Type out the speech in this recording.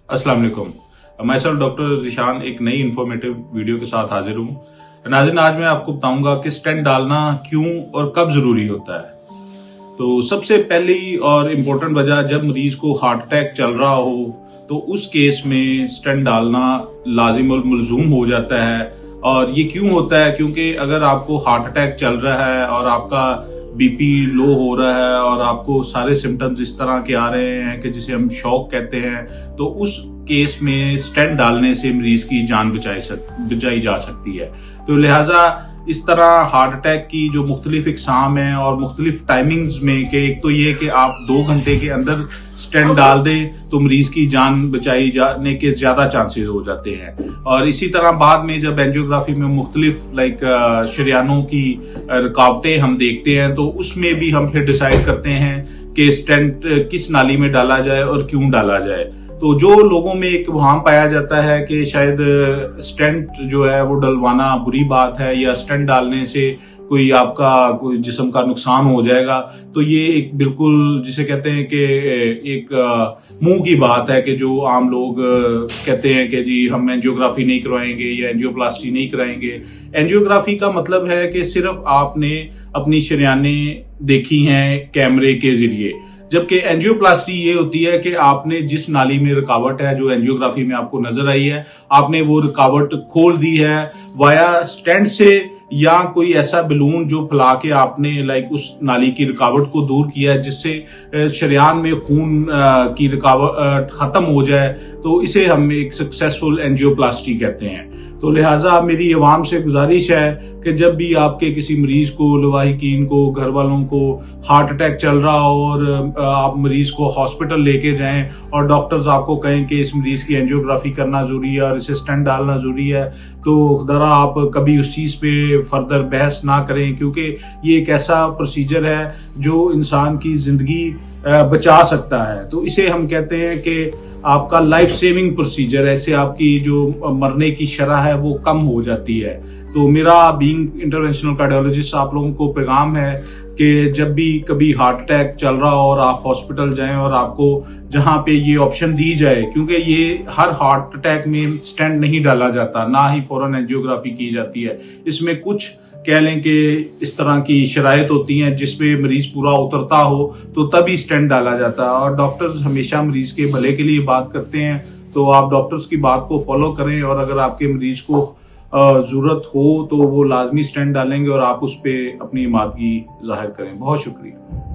अस्सलाम वालेकुम। मैं सर डॉक्टर जिशान एक नई इन्फॉर्मेटिव वीडियो के साथ हाजिर हूँ। नाज़रीन, आज मैं आपको बताऊंगा कि स्टेंट डालना क्यों और कब जरूरी होता है। तो सबसे पहली और इम्पोर्टेंट वजह, जब मरीज को हार्ट अटैक चल रहा हो तो उस केस में स्टेंट डालना लाजिम और मलजूम हो जाता है। और ये क्यों होता है? क्योंकि अगर आपको हार्ट अटैक चल रहा है और आपका बीपी लो हो रहा है और आपको सारे सिम्टम्स इस तरह के आ रहे हैं कि जिसे हम शॉक कहते हैं, तो उस केस में स्टेंट डालने से मरीज की जान बचाई जा सकती है। तो लिहाजा इस तरह हार्ट अटैक की जो मुख्तलिफ इकसाम है और मुख्तलिफ टाइमिंग्स में, कि एक तो ये कि आप 2 घंटे के अंदर स्टेंट डाल दें तो मरीज की जान बचाई जाने के ज्यादा चांसेस हो जाते हैं। और इसी तरह बाद में जब एंजियोग्राफी में मुख्तलिफ शरियानों की रुकावटें हम देखते हैं, तो उसमें भी हम फिर डिसाइड करते हैं कि स्टेंट किस नाली में डाला जाए और क्यों डाला जाए। तो जो लोगों में एक वहां पाया जाता है कि शायद स्टेंट जो है वो डलवाना बुरी बात है या स्टेंट डालने से कोई जिस्म का नुकसान हो जाएगा, तो ये एक बिल्कुल जिसे कहते हैं कि एक मुंह की बात है कि जो आम लोग कहते हैं कि जी हम एंजियोग्राफी नहीं करवाएंगे या एंजियोप्लास्टी नहीं कराएंगे। एंजियोग्राफी का मतलब है कि सिर्फ आपने अपनी शरियानें देखी हैं कैमरे के जरिए, जबकि एंजियोप्लास्टी ये होती है कि आपने जिस नाली में रुकावट है, जो एंजियोग्राफी में आपको नजर आई है, आपने वो रुकावट खोल दी है वाया स्टेंट से, या कोई ऐसा बलून जो फैला के आपने उस नाली की रुकावट को दूर किया है, जिससे शरियान में खून की रुकावट खत्म हो जाए, तो इसे हम एक सक्सेसफुल एंजियोप्लास्टी कहते हैं। तो लिहाजा मेरी अवाम से गुजारिश है कि जब भी आपके किसी मरीज को, लवाहिकीन को, घर वालों को हार्ट अटैक चल रहा हो और आप मरीज को हॉस्पिटल लेके जाएं और डॉक्टर्स आपको कहें कि इस मरीज की एंजियोग्राफी करना जरूरी है और इसे स्टेंट डालना जरूरी है, तो जरा आप कभी उस चीज पे फर्दर बहस ना करें, क्योंकि ये एक ऐसा प्रोसीजर है जो इंसान की जिंदगी बचा सकता है। तो इसे हम कहते हैं कि आपका लाइफ सेविंग प्रोसीजर है, इससे आपकी जो मरने की शरह है वो कम हो जाती है। तो मेरा बीइंग इंटरवेंशनल कार्डियोलॉजिस्ट आप लोगों को पैगाम है कि जब भी कभी हार्ट अटैक चल रहा हो और आप हॉस्पिटल जाएं और आपको जहां पे ये ऑप्शन दी जाए, क्योंकि ये हर हार्ट अटैक में स्टेंट नहीं डाला जाता, ना ही फौरन एंजियोग्राफी की जाती है। इसमें कुछ कह लें कि इस तरह की शराइत होती हैं जिसमें मरीज पूरा उतरता हो तो तभी स्टेंट डाला जाता है। और डॉक्टर्स हमेशा मरीज के भले के लिए बात करते हैं, तो आप डॉक्टर्स की बात को फॉलो करें और अगर आपके मरीज को जरूरत हो तो वो लाजमी स्टेंट डालेंगे और आप उस पर अपनी इमादगी जाहिर करें। बहुत शुक्रिया।